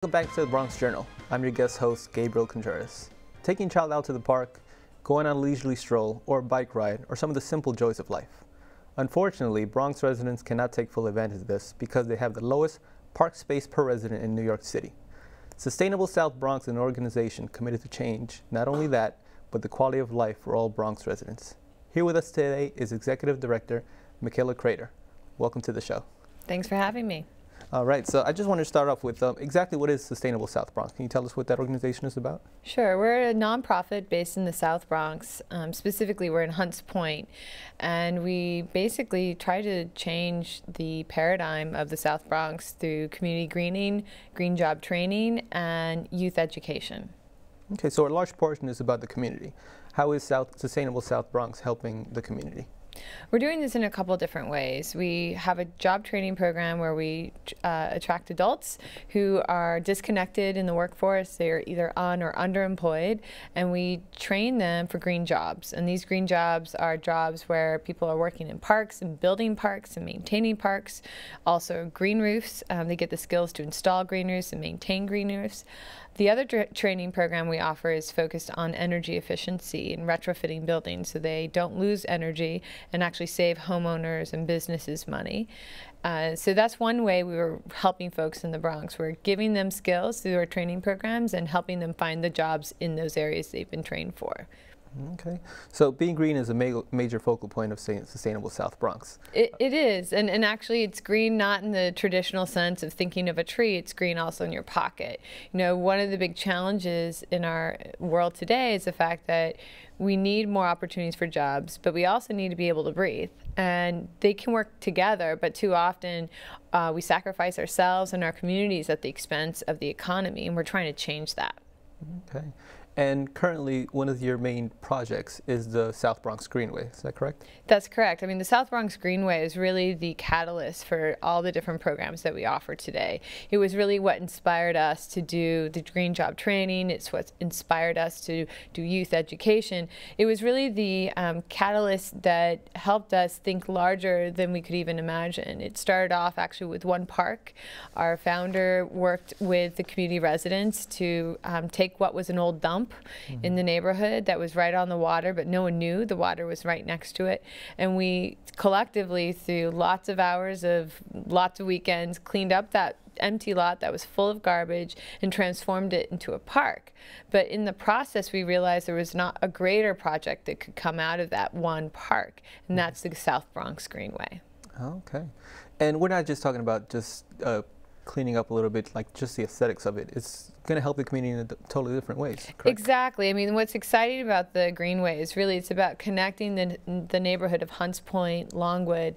Welcome back to the Bronx Journal. I'm your guest host, Gabriel Contreras. Taking a child out to the park, going on a leisurely stroll, or a bike ride are some of the simple joys of life. Unfortunately, Bronx residents cannot take full advantage of this because they have the lowest park space per resident in New York City. Sustainable South Bronx is an organization committed to change not only that, but the quality of life for all Bronx residents. Here with us today is Executive Director Miquela Craytor. Welcome to the show. Thanks for having me. All right, so I just want to start off with exactly what is Sustainable South Bronx. Can you tell us what that organization is about? Sure, we're a nonprofit based in the South Bronx. Specifically, we're in Hunts Point, and we basically try to change the paradigm of the South Bronx through community greening, green job training, and youth education. Okay, so a large portion is about the community. How is Sustainable South Bronx helping the community? We're doing this in a couple different ways. We have a job training program where we attract adults who are disconnected in the workforce. They are either on or underemployed, and we train them for green jobs. And these green jobs are jobs where people are working in parks and building parks and maintaining parks. Also green roofs. They get the skills to install green roofs and maintain green roofs. The other training program we offer is focused on energy efficiency and retrofitting buildings so they don't lose energy and actually save homeowners and businesses money. So that's one way we were helping folks in the Bronx. We're giving them skills through our training programs and helping them find the jobs in those areas they've been trained for. Okay, so being green is a major focal point of Sustainable South Bronx. It is, and actually it's green not in the traditional sense of thinking of a tree, it's green also in your pocket. You know, one of the big challenges in our world today is the fact that we need more opportunities for jobs, but we also need to be able to breathe. And they can work together, but too often we sacrifice ourselves and our communities at the expense of the economy, and we're trying to change that. Okay. And currently, one of your main projects is the South Bronx Greenway. Is that correct? That's correct. I mean, the South Bronx Greenway is really the catalyst for all the different programs that we offer today. It was really what inspired us to do the green job training. It's what inspired us to do youth education. It was really the catalyst that helped us think larger than we could even imagine. It started off actually with one park. Our founder worked with the community residents to take what was an old dump in the neighborhood that was right on the water, but no one knew the water was right next to it. And we collectively, through lots of hours of lots of weekends, cleaned up that empty lot that was full of garbage and transformed it into a park. But in the process, we realized there was not a greater project that could come out of that one park, and that's the South Bronx Greenway. Okay. And we're not just talking about just cleaning up a little bit, like just the aesthetics of it. It's going to help the community in totally different ways, correct? Exactly. I mean, what's exciting about the Greenway is really it's about connecting the neighborhood of Hunts Point, Longwood,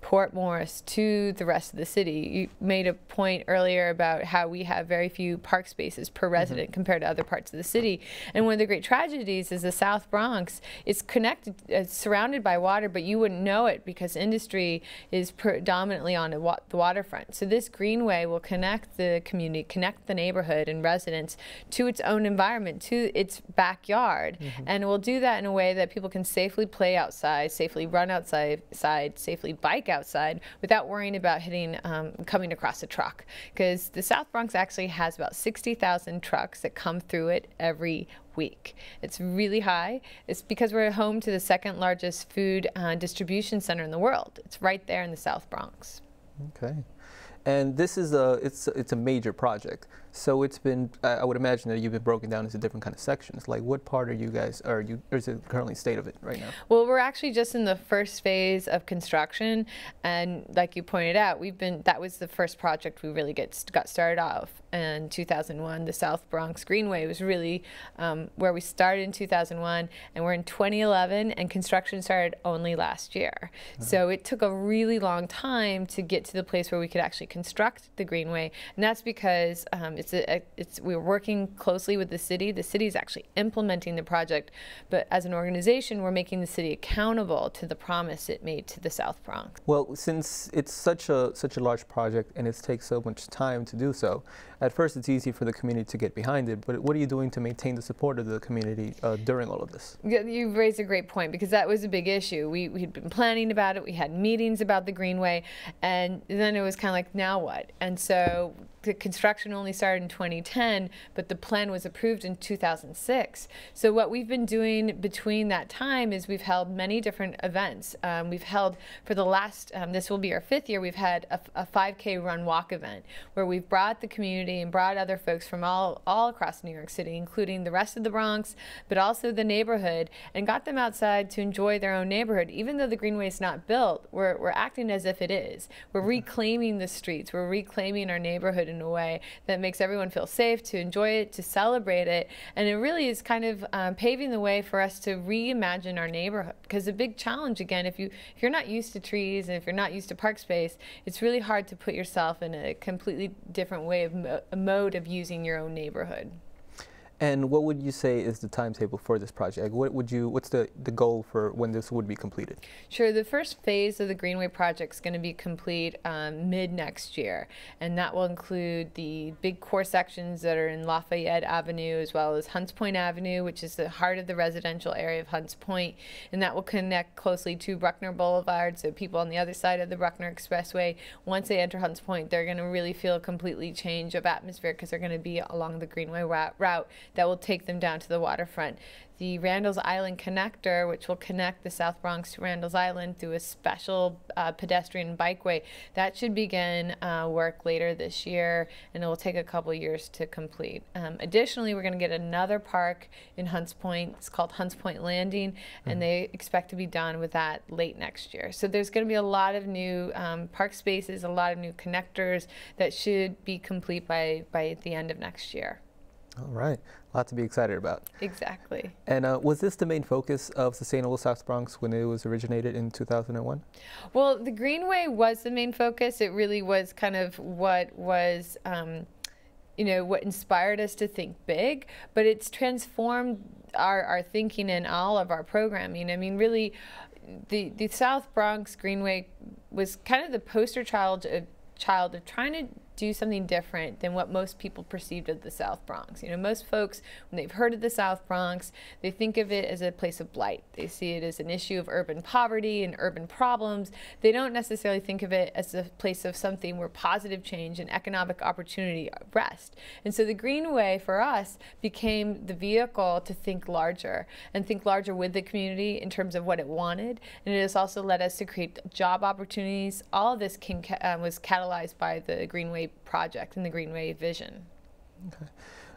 Port Morris to the rest of the city. You made a point earlier about how we have very few park spaces per resident compared to other parts of the city. And one of the great tragedies is the South Bronx is connected, surrounded by water, but you wouldn't know it because industry is predominantly on the waterfront. So this Greenway will connect the community, connect the neighborhood and residents to its own environment, to its backyard. And we'll do that in a way that people can safely play outside, safely run outside, safely bike outside without worrying about coming across a truck, because the South Bronx actually has about 60,000 trucks that come through it every week. It's really high. It's because we're home to the second largest food distribution center in the world. It's right there in the South Bronx. Okay. And this is it's a major project. So it's been, I would imagine that you've been broken down into different kind of sections. Like what part are you guys, or is it currently state of it right now? Well, we're actually just in the first phase of construction. And like you pointed out, that was the first project we really got started off in 2001. The South Bronx Greenway was really where we started in 2001, and we're in 2011, and construction started only last year. So it took a really long time to get to the place where we could actually construct the Greenway, and that's because we're working closely with the city. The city is actually implementing the project, but as an organization, we're making the city accountable to the promise it made to the South Bronx. Well, since it's such a large project and it takes so much time to do so, at first it's easy for the community to get behind it, but what are you doing to maintain the support of the community during all of this? You raised a great point, because that was a big issue. We'd been planning about it, we had meetings about the Greenway, and then it was kind of like, now what? And so the construction only started in 2010, but the plan was approved in 2006. So what we've been doing between that time is we've held many different events. We've held, for the last, this will be our 5th year, we've had a 5K run walk event where we've brought the community and brought other folks from all across New York City, including the rest of the Bronx, but also the neighborhood, and got them outside to enjoy their own neighborhood. Even though the Greenway is not built, we're acting as if it is. We're reclaiming the streets. We're reclaiming our neighborhood in a way that makes everyone feel safe, to enjoy it, to celebrate it. And it really is kind of paving the way for us to reimagine our neighborhood. Because the big challenge, again, if you're not used to trees and if you're not used to park space, it's really hard to put yourself in a completely different way of a mode of using your own neighborhood. And what would you say is the timetable for this project? What's the goal for when this would be completed? Sure, the first phase of the Greenway project is going to be complete mid next year, and that will include the big core sections that are in Lafayette Avenue as well as Hunts Point Avenue, which is the heart of the residential area of Hunts Point, and that will connect closely to Bruckner Boulevard, so people on the other side of the Bruckner Expressway, once they enter Hunts Point, they're going to really feel a completely change of atmosphere because they're going to be along the Greenway route that will take them down to the waterfront. The Randall's Island connector, which will connect the South Bronx to Randall's Island through a special pedestrian bikeway, that should begin work later this year, and it will take a couple years to complete. Additionally, we're going to get another park in Hunts Point. It's called Hunts Point Landing, and they expect to be done with that late next year. So there's going to be a lot of new park spaces, a lot of new connectors that should be complete by the end of next year. All right, a lot to be excited about. Exactly. And was this the main focus of Sustainable South Bronx when it was originated in 2001? Well, the Greenway was the main focus. It really was kind of what was, what inspired us to think big, but it's transformed our thinking and all of our programming. I mean, really, the South Bronx Greenway was kind of the poster child of trying to do something different than what most people perceived of the South Bronx. You know, most folks, when they've heard of the South Bronx, they think of it as a place of blight. They see it as an issue of urban poverty and urban problems. They don't necessarily think of it as a place of something where positive change and economic opportunity rest. And so the Greenway, for us, became the vehicle to think larger and think larger with the community in terms of what it wanted. And it has also led us to create job opportunities. All of this was catalyzed by the Greenway project and the Greenway vision. Okay.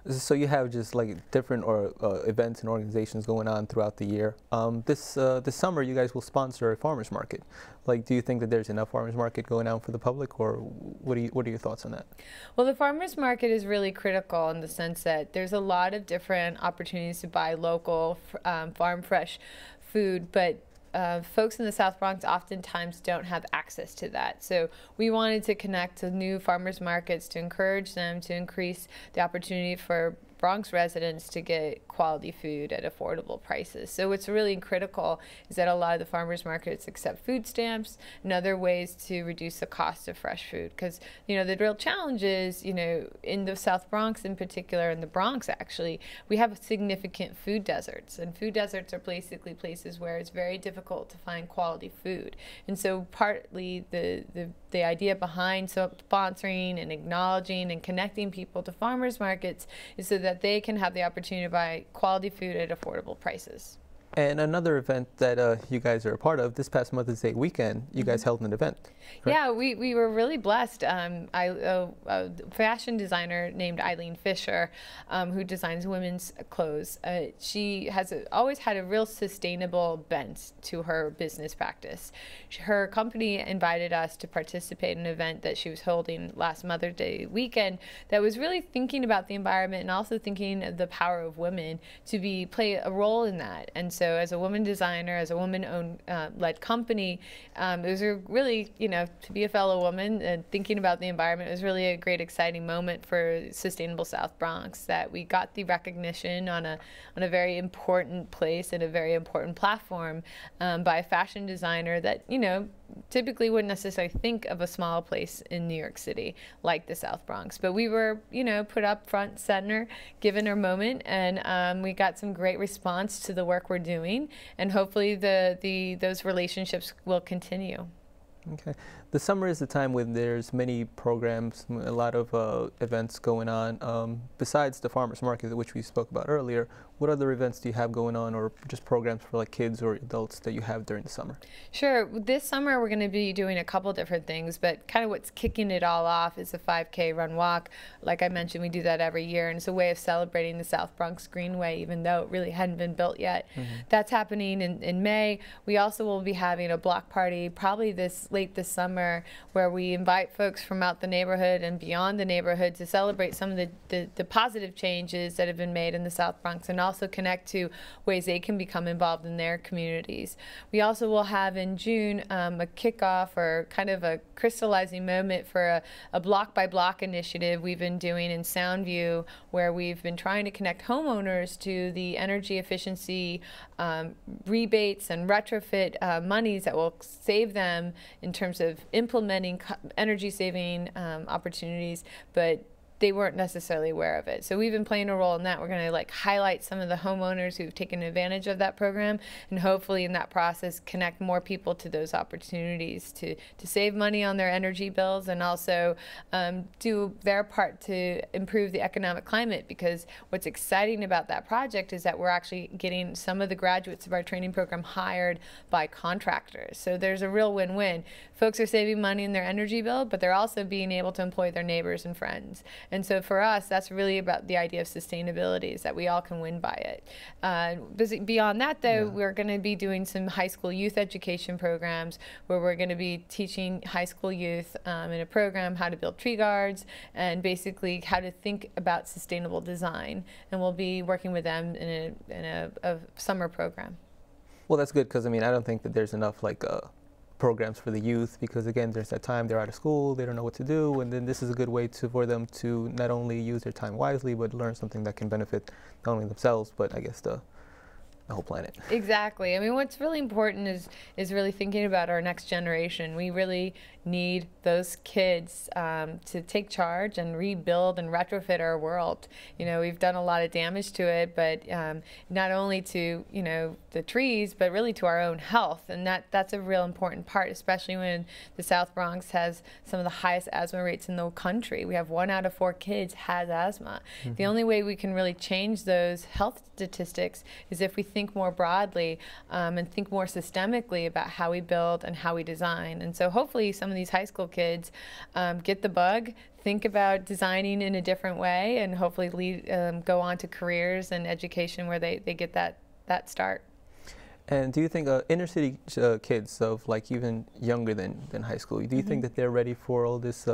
So you have just like different events and organizations going on throughout the year. This summer, you guys will sponsor a farmers market. Like, do you think that there's enough farmers market going on for the public, or what are your thoughts on that? Well, the farmers market is really critical in the sense that there's a lot of different opportunities to buy local, farm fresh food, but folks in the South Bronx oftentimes don't have access to that. So we wanted to connect to new farmers markets to encourage them to increase the opportunity for Bronx residents to get quality food at affordable prices. So what's really critical is that a lot of the farmers markets accept food stamps and other ways to reduce the cost of fresh food. Because, the real challenge is, in the South Bronx in particular, in the Bronx actually, we have significant food deserts. And food deserts are basically places where it's very difficult to find quality food. And so partly the idea behind sponsoring and acknowledging and connecting people to farmers markets is so that they can have the opportunity to buy quality food at affordable prices. And another event that you guys are a part of, this past Mother's Day weekend, you guys held an event. Correct? Yeah, we were really blessed. A fashion designer named Eileen Fisher, who designs women's clothes, she has always had a real sustainable bent to her business practice. Her company invited us to participate in an event that she was holding last Mother's Day weekend that was really thinking about the environment and also thinking of the power of women to play a role in that. And so as a woman designer, as a woman-owned led company, it was really, to be a fellow woman and thinking about the environment, it was really a great, exciting moment for Sustainable South Bronx that we got the recognition on a very important place and a very important platform by a fashion designer that, typically wouldn't necessarily think of a small place in New York City like the South Bronx. But we were, put up front center, given our moment, and we got some great response to the work we're doing, and hopefully those relationships will continue. Okay. The summer is the time when there's many programs, a lot of events going on. Besides the farmers market, which we spoke about earlier, what other events do you have going on, or just programs for like kids or adults that you have during the summer? Sure. This summer we're going to be doing a couple different things, but kind of what's kicking it all off is a 5K run walk. Like I mentioned, we do that every year, and it's a way of celebrating the South Bronx Greenway, even though it really hadn't been built yet. That's happening in May. We also will be having a block party probably late this summer, where we invite folks from out the neighborhood and beyond the neighborhood to celebrate some of the positive changes that have been made in the South Bronx, and also connect to ways they can become involved in their communities. We also will have in June a kickoff, or kind of a crystallizing moment for a block by block initiative we've been doing in Soundview, where we've been trying to connect homeowners to the energy efficiency rebates and retrofit monies that will save them in terms of implementing energy saving opportunities, but they weren't necessarily aware of it. So we've been playing a role in that. We're going to like highlight some of the homeowners who've taken advantage of that program, and hopefully in that process connect more people to those opportunities to save money on their energy bills, and also do their part to improve the economic climate. Because what's exciting about that project is that we're actually getting some of the graduates of our training program hired by contractors. So there's a real win-win. Folks are saving money in their energy bill, but they're also being able to employ their neighbors and friends. And so for us, that's really about the idea of sustainability, is that we all can win by it. Beyond that, though, we're going to be doing some high school youth education programs, where we're going to be teaching high school youth in a program how to build tree guards, and basically how to think about sustainable design. And we'll be working with them in a summer program. Well, that's good, because I mean, I don't think that there's enough like programs for the youth, because again, there's that time they're out of school, they don't know what to do, and then this is a good way for them to not only use their time wisely, but learn something that can benefit not only themselves, but I guess the whole planet. Exactly. I mean, what's really important is really thinking about our next generation. We really need those kids to take charge and rebuild and retrofit our world. You know, we've done a lot of damage to it, but not only to, you know, the trees, but really to our own health. And that's a real important part, especially when the South Bronx has some of the highest asthma rates in the country. We have 1 out of 4 kids has asthma. The only way we can really change those health statistics is if we think more broadly and think more systemically about how we build and how we design. And so hopefully some of these high school kids get the bug, think about designing in a different way, and hopefully go on to careers and education where they get that start. And do you think inner city kids of like even younger than high school, do you think that they're ready for all this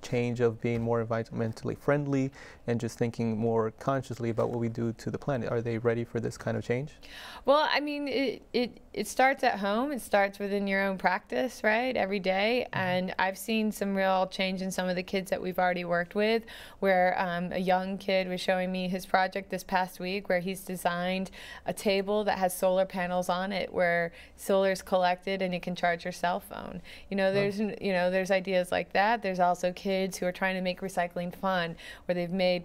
change of being more environmentally friendly and just thinking more consciously about what we do to the planet? Are they ready for this kind of change? Well, I mean, it starts at home. It starts within your own practice, right, every day. And I've seen some real change in some of the kids that we've already worked with, where a young kid was showing me his project this past week, where he's designed a table that has solar panels on it, where solar is collected and you can charge your cell phone. You know, there's ideas like that. There's also kids who are trying to make recycling fun, where they've made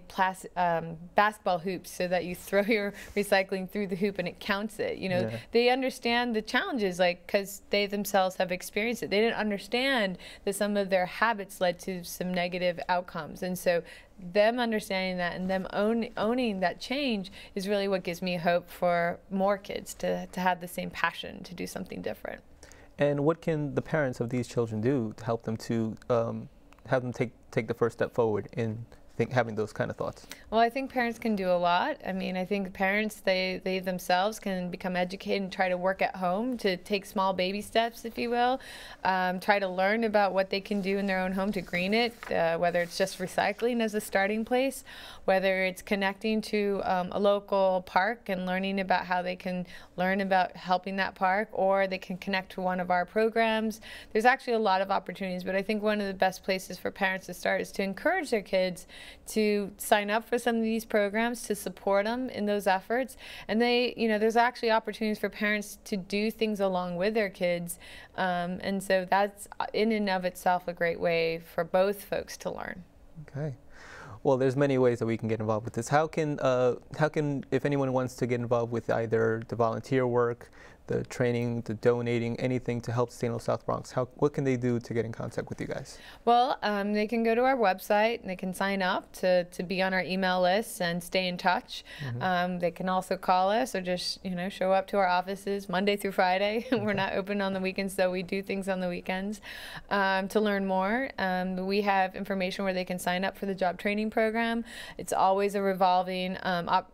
basketball hoops so that you throw your recycling through the hoop and it counts it. You know, they understand the challenges, like, because they themselves have experienced it. They didn't understand that some of their habits led to some negative outcomes. And so them understanding that and them owning that change is really what gives me hope for more kids to have the same passion to do something different. And what can the parents of these children do to help them to have them take the first step forward in having those kind of thoughts? Well, I think parents can do a lot. I mean, I think parents, they themselves can become educated and try to work at home to take small baby steps, if you will. Try to learn about what they can do in their own home to green it, whether it's just recycling as a starting place, whether it's connecting to a local park and learning about how they can learn about helping that park, or they can connect to one of our programs. There's actually a lot of opportunities, but I think one of the best places for parents to start is to encourage their kids to sign up for some of these programs, to support them in those efforts. And there's actually opportunities for parents to do things along with their kids. And so that's in and of itself a great way for both folks to learn. Okay. Well, there's many ways that we can get involved with this. How can if anyone wants to get involved with either the volunteer work, the training, the donating, anything to help St. Louis South Bronx, what can they do to get in contact with you guys? Well, they can go to our website and they can sign up to be on our email list and stay in touch. They can also call us or just show up to our offices Monday through Friday. We're not open on the weekends, though we do things on the weekends. To learn more, we have information where they can sign up for the job training program. It's always a revolving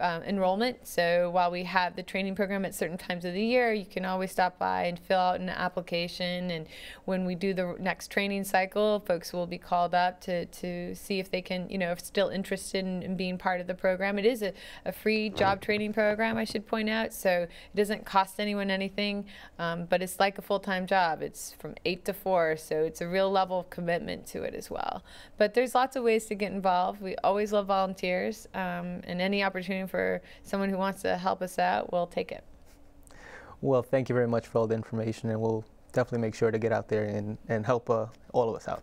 enrollment, so while we have the training program at certain times of the year, you can always stop by and fill out an application, and when we do the next training cycle, folks will be called up to see if they can, if still interested in being part of the program. It is a free job training program, I should point out, so it doesn't cost anyone anything, but it's like a full-time job. It's from 8 to 4, so it's a real level of commitment to it as well. But there's lots of ways to get involved. We always love volunteers, and any opportunity for someone who wants to help us out, we'll take it. Well, thank you very much for all the information, and we'll definitely make sure to get out there and help all of us out.